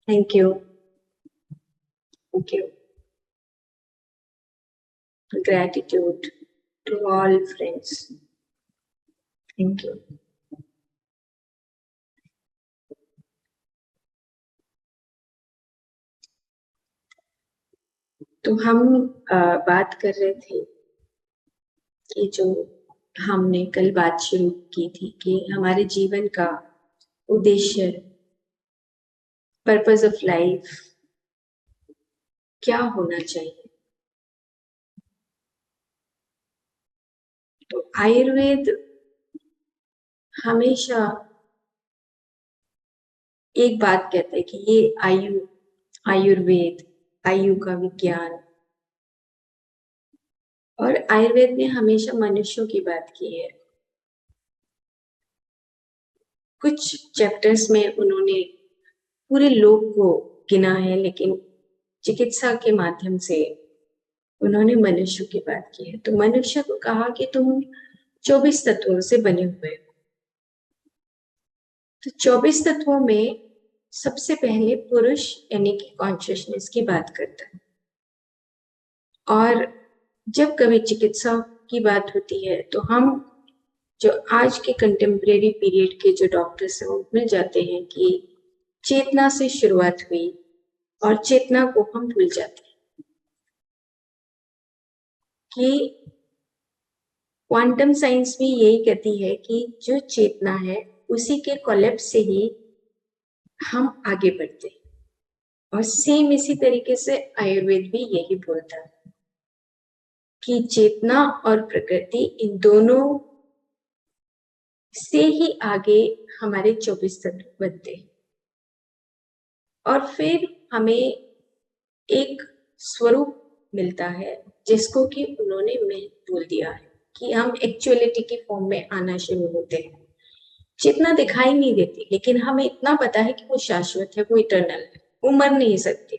Thank you. Thank you. Gratitude to all friends. Thank you. तो हम बात कर रहे थे कि जो हमने कल बात शुरू की थी कि हमारे जीवन का उद्देश्य, पर्पस ऑफ लाइफ क्या होना चाहिए। तो आयुर्वेद हमेशा एक बात कहता है कि ये आयुर्वेद, आयु का विज्ञान, और आयुर्वेद ने हमेशा मनुष्यों की बात की है। कुछ चैप्टर्स में उन्होंने पूरे लोक को गिना है, लेकिन चिकित्सा के माध्यम से उन्होंने मनुष्य की बात की है। तो मनुष्य को कहा कि तुम 24 तत्वों से बने हुए हो। तो 24 तत्वों में सबसे पहले पुरुष यानी कि कॉन्शियसनेस की बात करता है। और जब कभी चिकित्सा की बात होती है तो हम जो आज के कंटेम्प्रेरी पीरियड के जो डॉक्टर्स हैं वो भूल जाते हैं कि चेतना से शुरुआत हुई और चेतना को हम भूल जाते हैं कि क्वांटम साइंस भी यही कहती है कि जो चेतना है उसी के कोलैप्स से ही हम आगे बढ़ते हैं। और सेम इसी तरीके से आयुर्वेद भी यही बोलता है कि चेतना और प्रकृति इन दोनों से ही आगे हमारे 24 तत्व बनते हैं। और फिर हमें एक स्वरूप मिलता है जिसको कि उन्होंने मैं बोल दिया है कि हम एक्चुअलिटी की फॉर्म में आना शुरू होते हैं। चेतना दिखाई नहीं देती, लेकिन हमें इतना पता है कि वो शाश्वत है, वो इटर्नल है, वो मर नहीं सकती।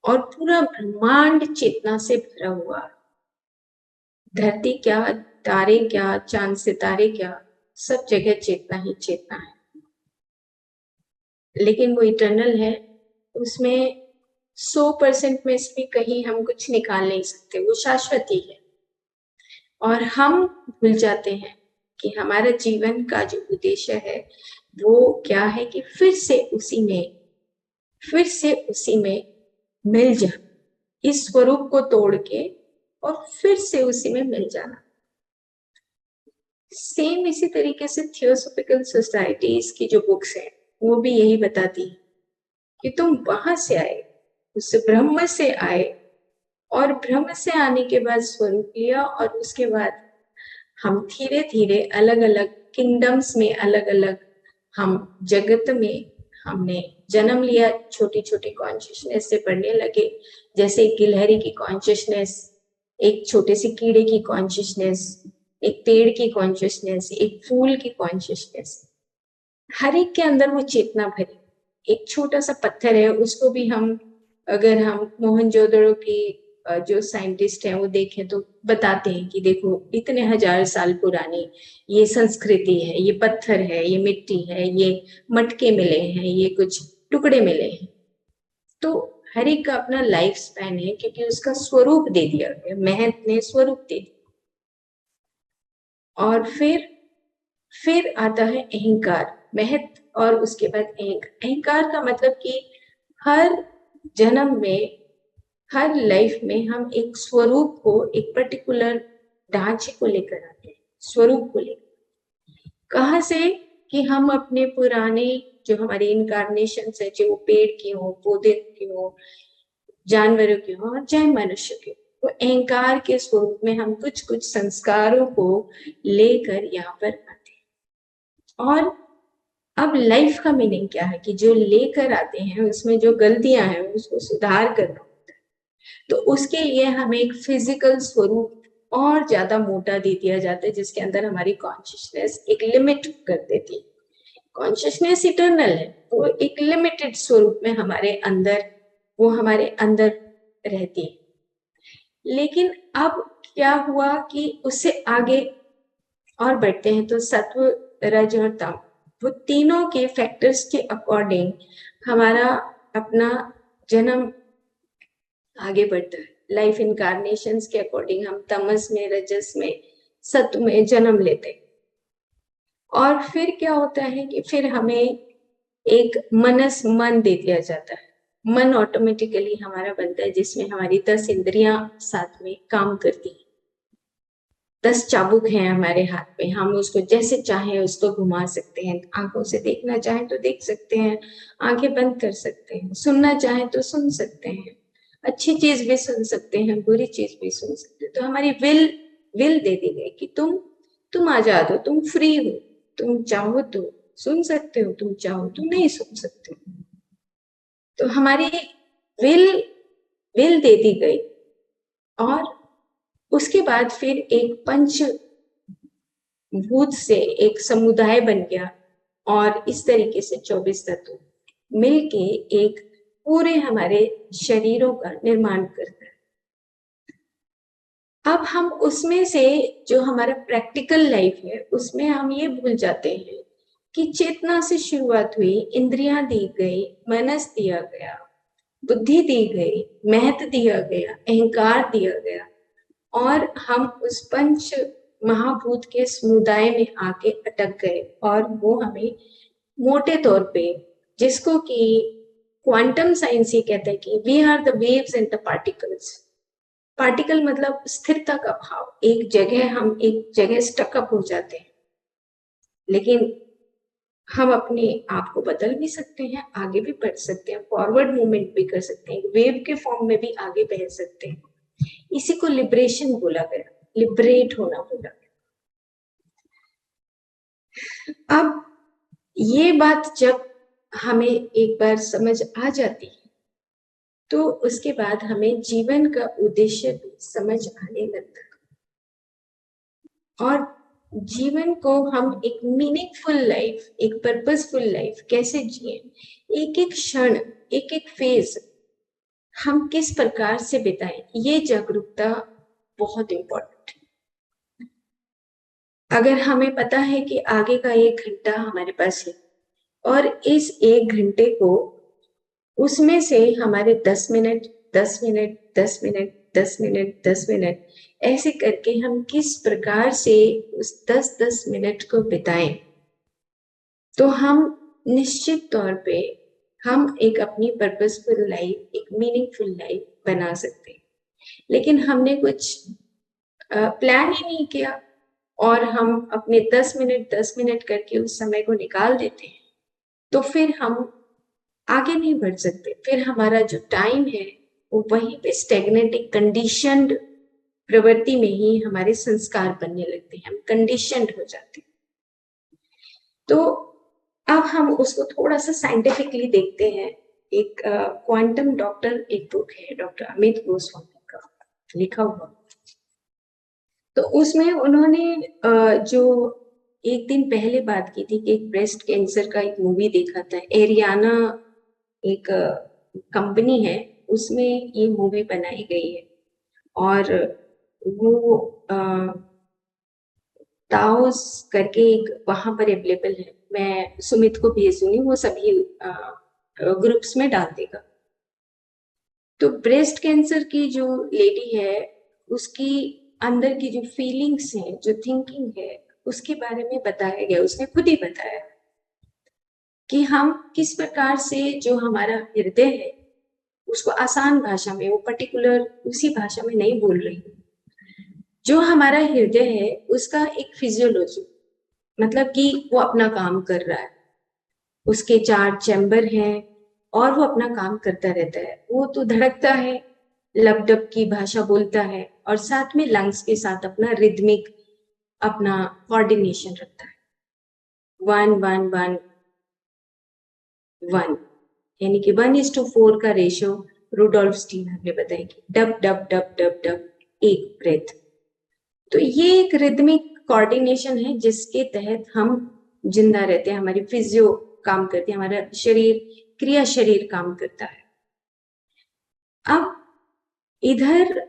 और पूरा ब्रह्मांड चेतना से भरा हुआ, धरती क्या, तारे क्या, चांद सितारे क्या, सब जगह चेतना ही चेतना है। लेकिन वो इटर्नल है, उसमें 100% में से भी कहीं हम कुछ निकाल नहीं सकते, वो शाश्वत ही है। और हम भूल जाते हैं कि हमारा जीवन का जो उद्देश्य है वो क्या है कि फिर से उसी में मिल जा, इस स्वरूप को तोड़ के और फिर से उसी में मिल जाना। सेम इसी तरीके से थियोसॉफिकल सोसाइटीज की जो बुक्स हैं वो भी यही बताती है कि तुम वहां से आए, उस ब्रह्म से आए, और ब्रह्म से आने के बाद स्वरूप लिया, और उसके बाद हम धीरे धीरे अलग अलग किंगडम्स में, अलग अलग हम जगत में हमने जन्म लिया। छोटी छोटी कॉन्शियसनेस से पढ़ने लगे, जैसे गिलहरी की कॉन्शियसनेस, एक छोटे से कीड़े की कॉन्शियसनेस, एक पेड़ की कॉन्शियसनेस, एक फूल की कॉन्शियसनेस, हर एक के अंदर वो चेतना भरी। एक छोटा सा पत्थर है, उसको भी हम, अगर हम मोहनजोदड़ो की जो साइंटिस्ट हैं वो देखें तो बताते हैं कि देखो इतने हजार साल पुरानी ये संस्कृति है, ये पत्थर है, ये मिट्टी है, ये मटके मिले हैं, ये कुछ टुकड़े मिले हैं। तो हर एक का अपना लाइफ स्पैन है, क्योंकि उसका स्वरूप दे दिया गया, महंत ने स्वरूप दे दिया। और फिर आता है अहंकार, महत, और उसके बाद अहंकार का मतलब कि हर जन्म में, हर लाइफ में हम एक स्वरूप को, एक पर्टिकुलर ढांचे को लेकर आते हैं, स्वरूप को लेकर। कहाँ से कि हम अपने पुराने जो हमारे इनकारनेशन है, जो पेड़ की हो, पौधे की हो, जानवरों की हो, और चाहे मनुष्य की हो, तो अहंकार के स्वरूप में हम कुछ कुछ संस्कारों को लेकर यहाँ पर आते हैं। और अब लाइफ का मीनिंग क्या है कि जो लेकर आते हैं उसमें जो गलतियां हैं उसको सुधार करना होता है। तो उसके लिए हमें एक फिजिकल स्वरूप और ज्यादा मोटा दे दिया जाता है, जिसके अंदर हमारी कॉन्शियसनेस एक लिमिट कर देती है। कॉन्शियसनेस इटर्नल है, वो एक लिमिटेड स्वरूप में हमारे अंदर, वो हमारे अंदर रहती है। लेकिन अब क्या हुआ कि उससे आगे और बढ़ते हैं तो सत्व, रज और तम, वो तीनों के फैक्टर्स के अकॉर्डिंग हमारा अपना जन्म आगे बढ़ता है। लाइफ इनकारनेशंस के अकॉर्डिंग हम तमस में, रजस में, सत्व में जन्म लेते हैं। और फिर क्या होता है कि फिर हमें एक मन दे दिया जाता है। मन ऑटोमेटिकली हमारा बनता है, जिसमें हमारी 10 इंद्रियां साथ में काम करती हैं। 10 चाबुक हैं हमारे हाथ में, हम उसको जैसे चाहें उसको घुमा सकते हैं। आंखों से देखना चाहें तो देख सकते हैं, आंखें बंद कर सकते हैं, सुनना चाहें तो सुन सकते हैं, अच्छी चीज भी सुन सकते हैं, बुरी चीज भी सुन सकते हैं। तो हमारी विल दे दी गई कि तुम आजाद हो, तुम फ्री हो, तुम चाहो तो सुन सकते हो, तुम चाहो तो नहीं सुन सकते हो। तो हमारी विल विल दे दी गई। और उसके बाद फिर एक पंच भूत से एक समुदाय बन गया, और इस तरीके से 24 तत्व मिलके एक पूरे हमारे शरीरों का निर्माण करता है। अब हम उसमें से जो हमारा प्रैक्टिकल लाइफ है उसमें हम ये भूल जाते हैं कि चेतना से शुरुआत हुई, इंद्रियां दी गई, मनस दिया गया, बुद्धि दी गई, महत दिया गया, अहंकार दिया गया, और हम उस पंच महाभूत के समुदाय में आके अटक गए। और वो हमें मोटे तौर पे, जिसको कि क्वांटम साइंस ये कहता है कि we are the waves and the particles. Particle मतलब स्थिरता का भाव, एक जगह हम एक जगह स्टकअप हो जाते हैं, लेकिन हम अपने आप को बदल भी सकते हैं, आगे भी बढ़ सकते हैं, फॉरवर्ड मूवमेंट भी कर सकते हैं, वेव के फॉर्म में भी आगे बढ़ सकते हैं। इसी को लिबरेशन बोला गया, लिबरेट होना बोला गया। अब ये बात जब हमें एक बार समझ आ जाती है तो उसके बाद हमें जीवन का उद्देश्य भी समझ आने लगता है, और जीवन को हम एक मीनिंगफुल लाइफ, एक पर्पसफुल लाइफ कैसे जिए, एक एक क्षण, एक एक फेज हम किस प्रकार से बिताएं, ये जागरूकता बहुत इम्पोर्टेंट है। अगर हमें पता है कि आगे का 1 घंटा हमारे पास है, और इस 1 घंटे को उसमें से हमारे 10 minute, 10 minute, 10 minute, 10 minute, 10 minute, ऐसे करके हम किस प्रकार से उस 10-10 मिनट को बिताएं, तो हम निश्चित तौर पे हम एक अपनी पर्पसफुल लाइफ, एक मीनिंगफुल लाइफ बना सकते हैं। लेकिन हमने कुछ प्लान ही नहीं किया, और हम अपने 10 मिनट 10 मिनट करके उस समय को निकाल देते हैं, तो फिर हम आगे नहीं बढ़ सकते। फिर हमारा जो टाइम है वो वहीं पे स्टेग्नेटिंग, कंडीशनड प्रवृत्ति में ही हमारे संस्कार बनने लगते हैं, हम कंडीशनड हो जाते हैं। तो अब हम उसको थोड़ा सा साइंटिफिकली देखते हैं। एक क्वांटम डॉक्टर, एक बुक है डॉक्टर अमित गोस्वामी का लिखा हुआ, तो उसमें उन्होंने जो एक दिन पहले बात की थी कि एक ब्रेस्ट कैंसर का एक मूवी देखा था, एरियाना एक कंपनी है, उसमें ये मूवी बनाई गई है, और वो ताओस करके एक वहां पर अवेलेबल है। मैं सुमित को भेज दूंगी, वो सभी ग्रुप्स में डाल देगा। तो ब्रेस्ट कैंसर की जो लेडी है, उसकी अंदर की जो फीलिंग्स है, जो थिंकिंग है, उसके बारे में बताया गया। उसने खुद ही बताया कि हम किस प्रकार से जो हमारा हृदय है उसको आसान भाषा में, वो पर्टिकुलर उसी भाषा में नहीं बोल रही हूँ, जो हमारा हृदय है उसका एक फिजियोलॉजी, मतलब कि वो अपना काम कर रहा है, उसके 4 चैम्बर हैं और वो अपना काम करता रहता है। वो तो धड़कता है, लपडप की भाषा बोलता है, और साथ में लंग्स के साथ अपना रिदमिक, अपना कोऑर्डिनेशन रखता है। 1 1 1 1, यानी कि 1:4 का रेशियो रुडोल्फ स्टीनर ने बताया कि dub dub dub dub dub एक ब्रेथ। तो ये एक रिदमिक कोऑर्डिनेशन है जिसके तहत हम जिंदा रहते हैं, हमारी फिजियो काम करती है, हमारा शरीर, क्रिया शरीर काम करता है। अब इधर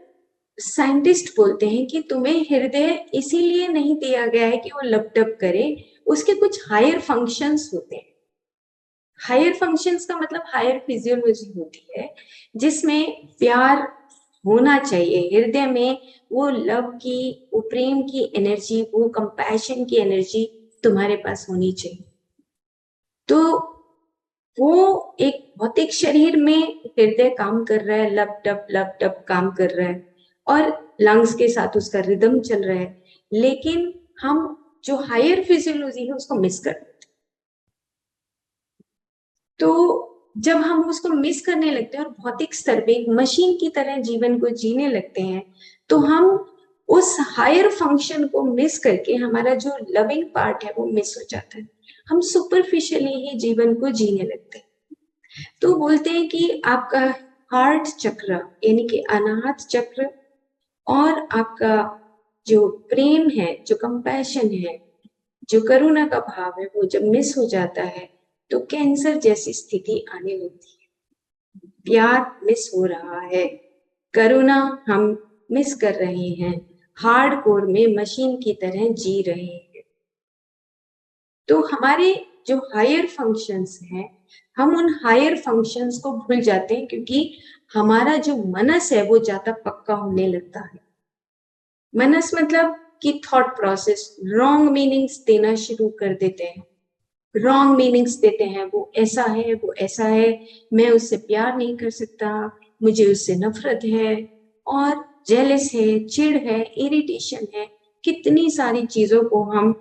साइंटिस्ट बोलते हैं कि तुम्हें हृदय इसीलिए नहीं दिया गया है कि वो लपटप करे, उसके कुछ हायर फंक्शंस होते हैं। हायर फंक्शंस का मतलब हायर फिजियोलॉजी होती है, जिसमें प्यार होना चाहिए हृदय में, वो लव की, वो प्रेम की एनर्जी, वो कंपैशन की एनर्जी तुम्हारे पास होनी चाहिए। तो वो एक भौतिक शरीर में हृदय काम कर रहा है, लप टप काम कर रहा है, और लंग्स के साथ उसका रिदम चल रहा है, लेकिन हम जो हायर फिजियोलॉजी है उसको मिस कर, तो जब हम उसको मिस करने लगते हैं और भौतिक स्तर पे एक मशीन की तरह जीवन को जीने लगते हैं, तो हम उस हायर फंक्शन को मिस करके हमारा जो लविंग पार्ट है वो मिस हो जाता है। हम सुपरफिशियली ही जीवन को जीने लगते हैं। तो बोलते हैं कि आपका हार्ट चक्र यानी कि अनाहत चक्र और आपका जो प्रेम है, जो कंपैशन है, जो करुणा का भाव है, वो जब मिस हो जाता है तो कैंसर जैसी स्थिति आने लगती है। प्यार मिस हो रहा है, करुणा हम मिस कर रहे हैं, हार्डकोर में मशीन की तरह जी रहे हैं। तो हमारे जो हायर फंक्शंस हैं, हम उन हायर फंक्शंस को भूल जाते हैं, क्योंकि हमारा जो मनस है वो ज्यादा पक्का होने लगता है। मनस मतलब कि थॉट प्रोसेस रॉन्ग मीनिंग्स देना शुरू कर देते हैं, रॉन्ग मीनिंग्स देते हैं, वो ऐसा है, वो ऐसा है, मैं उससे प्यार नहीं कर सकता, मुझे उससे नफरत है, और जेलस है, चिढ़ है, इरिटेशन है, कितनी सारी चीजों को हम,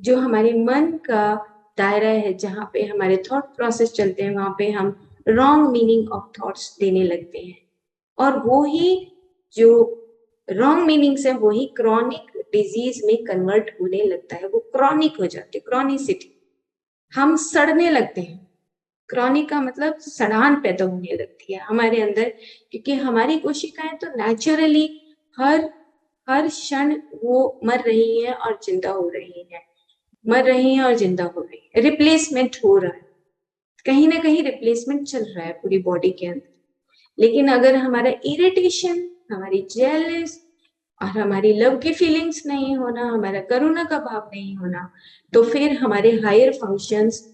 जो हमारे मन का दायरा है, जहाँ पे हमारे थॉट प्रोसेस चलते हैं, वहां पे हम रॉन्ग मीनिंग ऑफ थॉट्स देने लगते हैं, और वो ही जो रॉन्ग मीनिंग्स है वही क्रॉनिक डिजीज में कन्वर्ट होने लगता है, वो क्रॉनिक हो जाते हैं, क्रॉनिसिटी, हम सड़ने लगते हैं। क्रॉनिक का मतलब सड़ान पैदा होने लगती है हमारे अंदर, क्योंकि हमारी कोशिकाएं तो नेचुरली हर हर क्षण वो मर रही हैं और जिंदा हो रही हैं, मर रही हैं और जिंदा हो रही है, रिप्लेसमेंट हो रहा है, कहीं ना कहीं रिप्लेसमेंट चल रहा है पूरी बॉडी के अंदर। लेकिन अगर हमारा इरिटेशन, हमारी जेलस और हमारी लव की फीलिंग्स नहीं होना, हमारा करुणा का भाव नहीं होना, तो फिर हमारे हायर फंक्शंस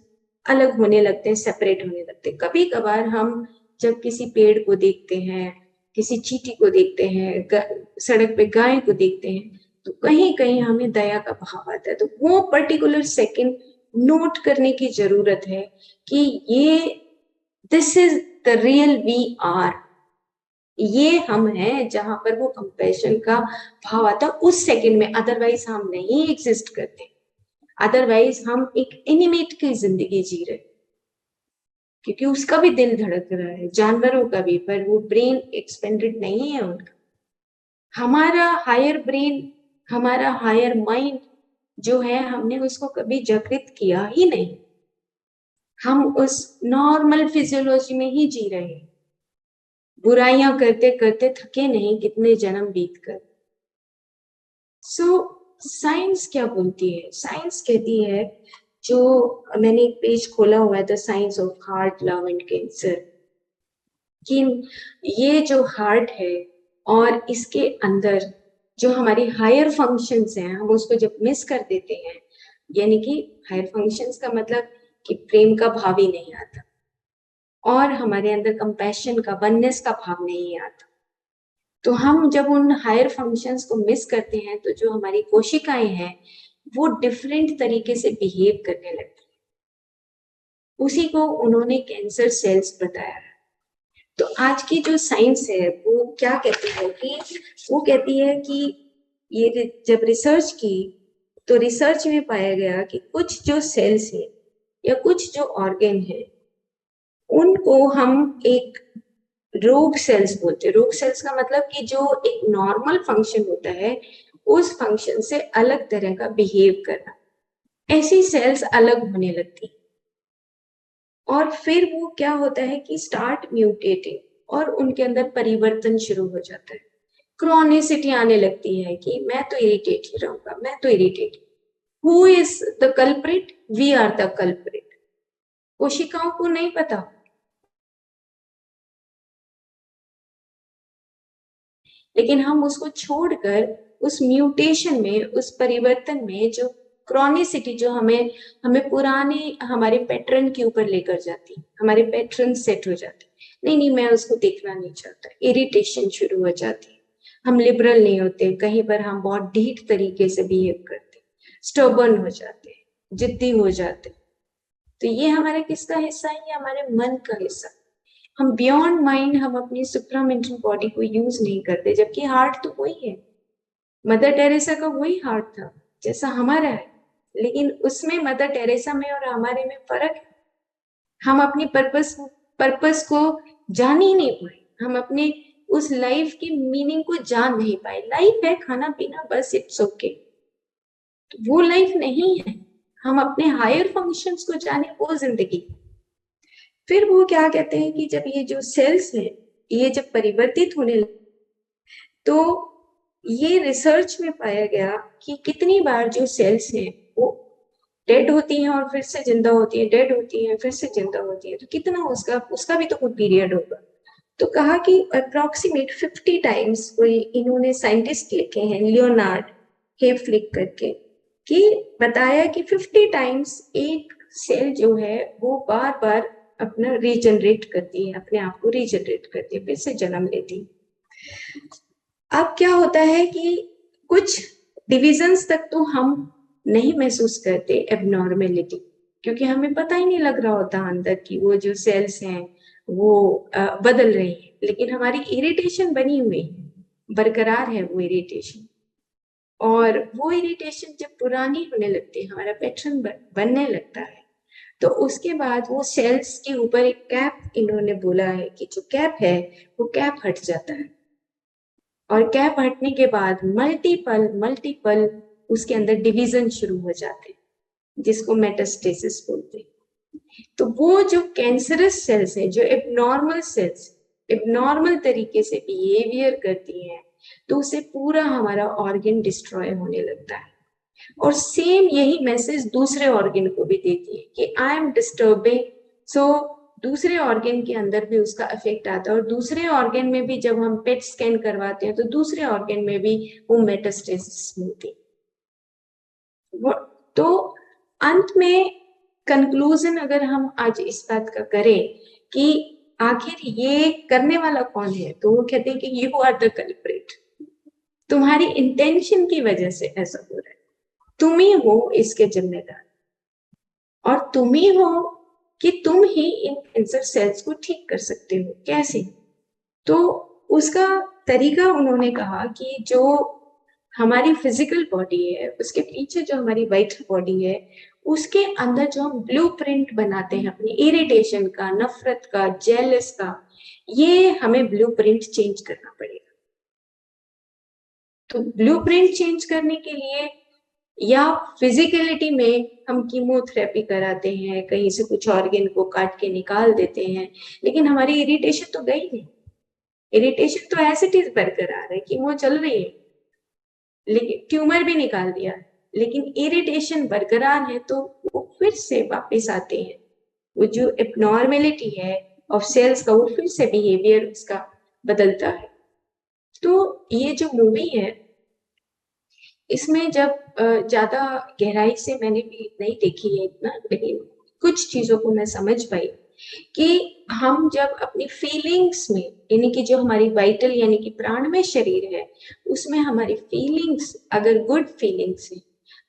अलग होने लगते हैं, सेपरेट होने लगते हैं। कभी कभार हम जब किसी पेड़ को देखते हैं, किसी चींटी को देखते हैं, सड़क पे गाय को देखते हैं, तो कहीं कहीं हमें दया का भाव आता है। तो वो पर्टिकुलर सेकंड नोट करने की जरूरत है कि ये, this is the real we are, ये हम हैं, जहां पर वो कंपैशन का भाव आता है उस सेकंड में, अदरवाइज हम नहीं एग्जिस्ट करते, अदरवाइज हम एक एनिमेट की जिंदगी जी रहे, क्योंकि उसका भी दिल धड़क रहा है, जानवरों का भी, पर वो ब्रेन एक्सपेंडेड नहीं है उनका। हमारा हायर ब्रेन, हमारा हायर माइंड जो है, हमने उसको कभी जागृत किया ही नहीं, हम उस नॉर्मल फिजियोलॉजी में ही जी रहे हैं, बुराइयां करते करते थके नहीं, कितने जन्म बीत कर। सो साइंस क्या बोलती है? साइंस कहती है, जो मैंने एक पेज खोला हुआ है, the science of heart, love and cancer, कि ये जो हार्ट है और इसके अंदर जो हमारी हायर फंक्शंस हैं, हम उसको जब मिस कर देते हैं, यानी कि हायर फंक्शंस का मतलब कि प्रेम का भाव ही नहीं आता, और हमारे अंदर कंपैशन का, वननेस का भाव नहीं आता, तो हम जब उन हायर फंक्शंस को मिस करते हैं, तो जो हमारी कोशिकाएं हैं वो डिफरेंट तरीके से बिहेव करने लगती है। उसी को उन्होंने कैंसर सेल्स बताया। तो आज की जो साइंस है वो क्या कहती है कि, वो कहती है कि ये जब रिसर्च की, तो रिसर्च में पाया गया कि कुछ जो सेल्स है या कुछ जो ऑर्गन है, उनको हम एक रोग सेल्स बोलते हैं। रोग सेल्स का मतलब कि जो एक नॉर्मल फंक्शन होता है, उस फंक्शन से अलग तरह का बिहेव करना, ऐसी सेल्स अलग होने लगती, और फिर वो क्या होता है कि स्टार्ट म्यूटेटिंग, और उनके अंदर परिवर्तन शुरू हो जाता है, क्रॉनिसिटी आने लगती है कि मैं तो इरिटेट ही रहूंगा, मैं तो irritate. Who is the culprit? We are the culprit. कोशिकाओं को नहीं पता, लेकिन हम उसको छोड़कर उस म्यूटेशन में, उस परिवर्तन में जो क्रॉनिसिटी जो हमें हमें पुराने हमारे पैटर्न के ऊपर लेकर जाती, हमारे पैटर्न सेट हो जाते, नहीं नहीं मैं उसको देखना नहीं चाहता, इरिटेशन शुरू हो जाती, हम लिबरल नहीं होते, कहीं पर हम बहुत ढीठ तरीके से बिहेव करते, स्टर्बन हो जाते, जिद्दी हो जाते। तो ये हमारे किसका हिस्सा है? ये हमारे मन का हिस्सा। हम बियॉन्ड माइंड हम अपनी सुप्रामेंटल बॉडी को यूज नहीं करते, जबकि हार्ट तो वही है, मदर टेरेसा का वही हार्ट था जैसा हमारा है, लेकिन उसमें मदर टेरेसा में और हमारे में फर्क है। हम अपनी पर्पस को जान ही नहीं पाए, हम अपने उस लाइफ की मीनिंग को जान नहीं पाए। लाइफ है खाना पीना बस, इट्स ओके, तो वो लाइफ नहीं है। हम अपने हायर फंक्शंस को जाने, वो जिंदगी। फिर वो क्या कहते हैं कि जब ये जो सेल्स है ये जब परिवर्तित होने लगे, तो ये रिसर्च में पाया गया कि कितनी बार जो सेल्स हैं वो डेड होती हैं और फिर से जिंदा होती है, डेड होती है फिर से जिंदा होती है, तो कितना उसका उसका भी तो कोई पीरियड होगा। तो कहा कि अप्रोक्सीमेट 50 टाइम्स, कोई इन्होंने साइंटिस्ट लिखे हैं लियोनार्ड हेफ्लिक करके, कि बताया कि 50 टाइम्स एक सेल जो है वो बार बार अपना रीजनरेट करती है, अपने आप को रीजनरेट करती है, फिर से जन्म लेती है। अब क्या होता है कि कुछ डिविजन्स तक तो हम नहीं महसूस करते एबनॉर्मेलिटी, क्योंकि हमें पता ही नहीं लग रहा होता अंदर की वो जो सेल्स हैं वो बदल रही है, लेकिन हमारी इरिटेशन बनी हुई है, बरकरार है वो इरिटेशन। और वो इरिटेशन जब पुरानी होने लगती है, हमारा पैटर्न बनने लगता है, तो उसके बाद वो सेल्स के ऊपर एक कैप इन्होंने बोला है कि जो कैप है वो कैप हट जाता है, और कैप हटने के बाद मल्टीपल मल्टीपल उसके अंदर डिवीजन शुरू हो जाते हैं, जिसको मेटास्टेसिस बोलते हैं। तो वो जो कैंसरस सेल्स है, जो एबनॉर्मल सेल्स एबनॉर्मल तरीके से बिहेवियर करती हैं, तो उसे पूरा हमारा ऑर्गन डिस्ट्रॉय होने लगता है। और सेम यही मैसेज दूसरे ऑर्गन को भी देती है कि आई एम डिस्टर्बिंग, सो दूसरे ऑर्गन के अंदर भी उसका इफेक्ट आता है, और दूसरे ऑर्गन में भी जब हम पेट स्कैन करवाते हैं तो दूसरे ऑर्गन में भी वो मेटास्टेसिस मिलती है। तो अंत में कंक्लूजन अगर हम आज इस बात का करें कि आखिर ये करने वाला कौन है, तो वो कहते हैं कि यू आर द कल्प्रिट, तुम्हारी इंटेंशन की वजह से ऐसा हो रहा है, तुम ही हो इसके जिम्मेदार, और तुम ही हो कि तुम ही इन कैंसर सेल्स को ठीक कर सकते हो। कैसे? तो उसका तरीका उन्होंने कहा कि जो हमारी फिजिकल बॉडी है उसके पीछे जो हमारी वाइटल बॉडी है, उसके अंदर जो हम ब्लूप्रिंट बनाते हैं अपनी इरिटेशन का, नफरत का, जेलस का, ये हमें ब्लूप्रिंट चेंज करना पड़ेगा। तो ब्लूप्रिंट चेंज करने के लिए या फिजिकलिटी में हम कीमोथेरेपी कराते हैं, कहीं से कुछ ऑर्गन को काट के निकाल देते हैं, लेकिन हमारी इरिटेशन तो गई नहीं, इरिटेशन तो एज इट इज बरकरार है, कीमो चल रही है, लेकिन ट्यूमर भी निकाल दिया, लेकिन इरिटेशन बरकरार है, तो वो फिर से वापस आते हैं। वो जो एबनॉर्मेलिटी है ऑफ सेल्स का, वो फिर से बिहेवियर उसका बदलता है। तो ये जो मूवी है इसमें जब ज्यादा गहराई से मैंने भी नहीं देखी है इतना, लेकिन कुछ चीजों को मैं समझ पाई कि हम जब अपनी फीलिंग्स में, यानी कि जो हमारी वाइटल यानी कि प्राणमय शरीर है, उसमें हमारी फीलिंग्स अगर गुड फीलिंग्स है,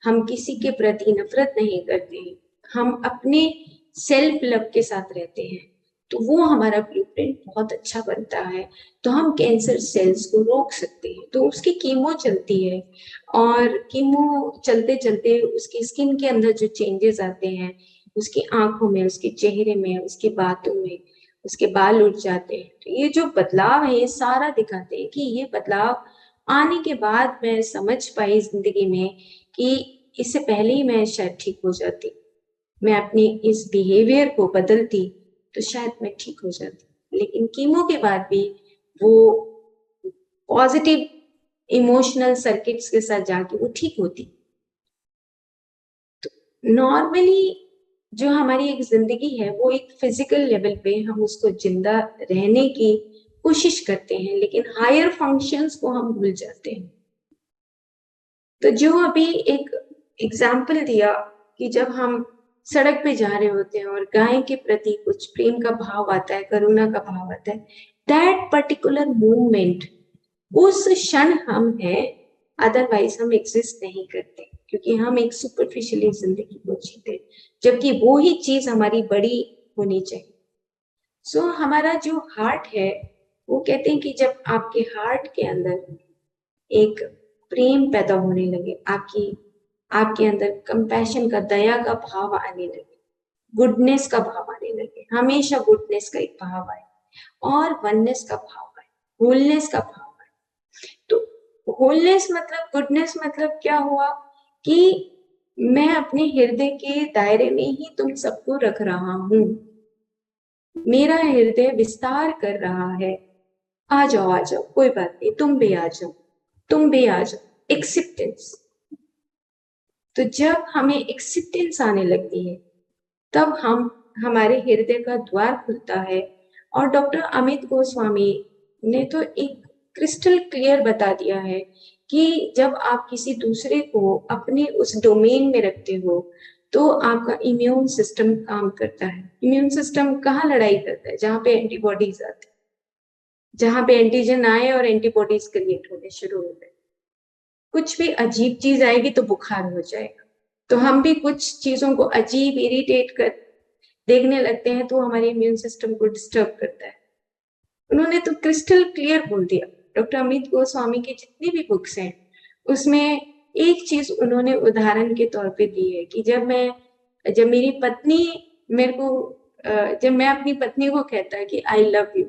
हम किसी के प्रति नफरत नहीं करते हैं, हम अपने सेल्फ लव के साथ रहते हैं, तो वो हमारा ब्लूप्रिंट बहुत अच्छा बनता है। तो हम कैंसर सेल्स को रोक सकते हैं। तो उसकी कीमो चलती है, और कीमो चलते चलते उसकी स्किन के अंदर जो चेंजेस आते हैं, उसकी आंखों में, उसके चेहरे में, उसकी बातों में, उसके बाल उठ जाते हैं, तो ये जो बदलाव है ये सारा दिखाते हैं कि ये बदलाव आने के बाद मैं समझ पाई जिंदगी में कि इससे पहले ही मैं शायद ठीक हो जाती, मैं अपनी इस बिहेवियर को बदलती तो शायद मैं ठीक हो जाती, लेकिन कीमो के बाद भी वो पॉजिटिव इमोशनल सर्किट्स के साथ जाके वो ठीक होती। तो नॉर्मली जो हमारी एक जिंदगी है वो एक फिजिकल लेवल पे हम उसको जिंदा रहने की कोशिश करते हैं, लेकिन हायर फंक्शंस को हम भूल जाते हैं। तो जो अभी एक एग्जाम्पल दिया कि जब हम सड़क पे जा रहे होते हैं और गाय के प्रति कुछ प्रेम का भाव आता है, करुणा का भाव आता है, दैट पर्टिकुलर मूवमेंट, उस क्षण हम हैं, अदरवाइज हम एग्जिस्ट नहीं करते, क्योंकि हम एक सुपरफिशियली जिंदगी को जीते, जबकि वो ही चीज हमारी बड़ी होनी चाहिए। सो हमारा जो हार्ट है, वो कहते हैं कि जब आपके हार्ट के अंदर एक प्रेम पैदा होने लगे, आपके अंदर कंपैशन का, दया का भाव आने लगे, गुडनेस का भाव आने लगे, हमेशा गुडनेस का एक भाव आए और वननेस का भाव आए, होलनेस का भाव आए। तो होलनेस मतलब, गुडनेस मतलब क्या हुआ कि मैं अपने हृदय के दायरे में ही तुम सबको रख रहा हूं, मेरा हृदय विस्तार कर रहा है, आ जाओ, कोई बात नहीं, तुम भी आ जाओ, तुम भी आ जाओ, एक्सेप्टेंस। तो जब हमें एक्सेप्टेंस आने लगती है, तब हमारे हृदय का द्वार खुलता है। और डॉक्टर अमित गोस्वामी ने तो एक क्रिस्टल क्लियर बता दिया है कि जब आप किसी दूसरे को अपने उस डोमेन में रखते हो, तो आपका इम्यून सिस्टम काम करता है। इम्यून सिस्टम कहाँ लड़ाई करता है? जहाँ पे एंटीबॉडीज आते हैं, जहाँ पे एंटीजन आए और एंटीबॉडीज क्रिएट होने शुरू हो गए। कुछ भी अजीब चीज आएगी तो बुखार हो जाएगा, तो हम भी कुछ चीजों को अजीब, इरिटेट कर देखने लगते हैं, तो हमारे इम्यून सिस्टम को डिस्टर्ब करता है। उन्होंने तो क्रिस्टल क्लियर बोल दिया। डॉक्टर अमित गोस्वामी की जितनी भी बुक्स हैं, उसमें एक चीज उन्होंने उदाहरण के तौर पे दी है कि जब मेरी पत्नी मेरे को जब मैं अपनी पत्नी को कहता है कि आई लव यू,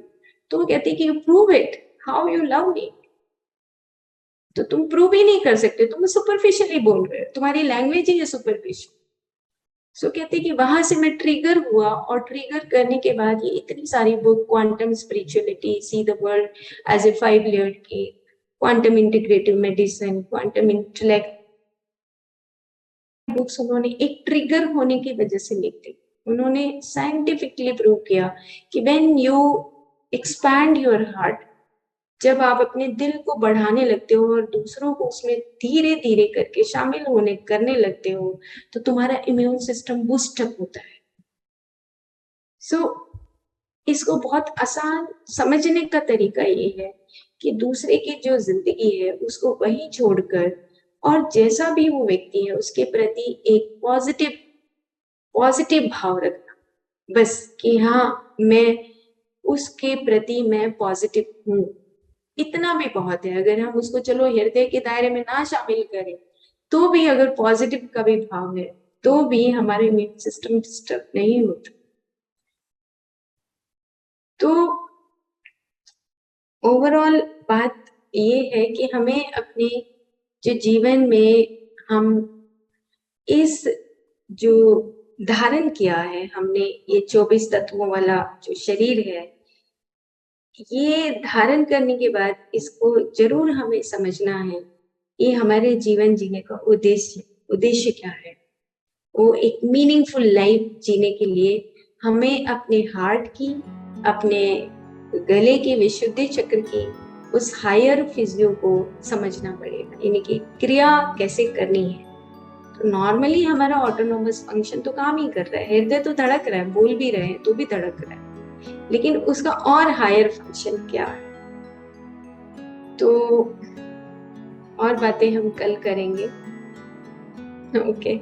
तो वो कहती है कि you prove it, how you love me. तो तुम प्रूव ही नहीं कर सकते, तुम सुपरफिशियली बोल रहे हो, तुम्हारी लैंग्वेज ही है सुपरफिशियल। सो कहते कि वहां से मैं ट्रिगर हुआ, और ट्रिगर करने के बाद ये इतनी सारी book, quantum spirituality, see the world as a 5 layer की, quantum integrative medicine, quantum intellect books उन्होंने एक ट्रिगर होने की वजह से लिख दी। उन्होंने साइंटिफिकली प्रूव किया कि when you expand your heart, जब आप अपने दिल को बढ़ाने लगते हो और दूसरों को उसमें धीरे धीरे करके शामिल करने लगते हो, तो तुम्हारा इम्यून सिस्टम बूस्ट अप होता है। सो इसको बहुत आसान समझने का तरीका ये है कि दूसरे की जो जिंदगी है उसको वही छोड़कर, और जैसा भी वो व्यक्ति है उसके प्रति एक पॉजिटिव भाव रखना, बस कि हाँ, मैं उसके प्रति मैं पॉजिटिव हूँ, इतना भी बहुत है। अगर हम उसको चलो हृदय के दायरे में ना शामिल करें, तो भी अगर पॉजिटिव का भी भाव है, तो भी हमारा इम्यून सिस्टम डिस्टर्ब नहीं होता। तो ओवरऑल बात ये है कि हमें अपने जो जीवन में हम इस जो धारण किया है हमने, ये 24 तत्वों वाला जो शरीर है, ये धारण करने के बाद इसको जरूर हमें समझना है, ये हमारे जीवन जीने का उद्देश्य क्या है। वो एक मीनिंगफुल लाइफ जीने के लिए हमें अपने हार्ट की, अपने गले की विशुद्धि चक्र की, उस हायर फिजियो को समझना पड़ेगा, यानी कि क्रिया कैसे करनी है। तो नॉर्मली हमारा ऑटोनोमस फंक्शन तो काम ही कर रहा है, हृदय तो धड़क रहा है, बोल भी रहे हैं तो भी धड़क रहा है, लेकिन उसका और हायर फंक्शन क्या है, तो और बातें हम कल करेंगे। ओके।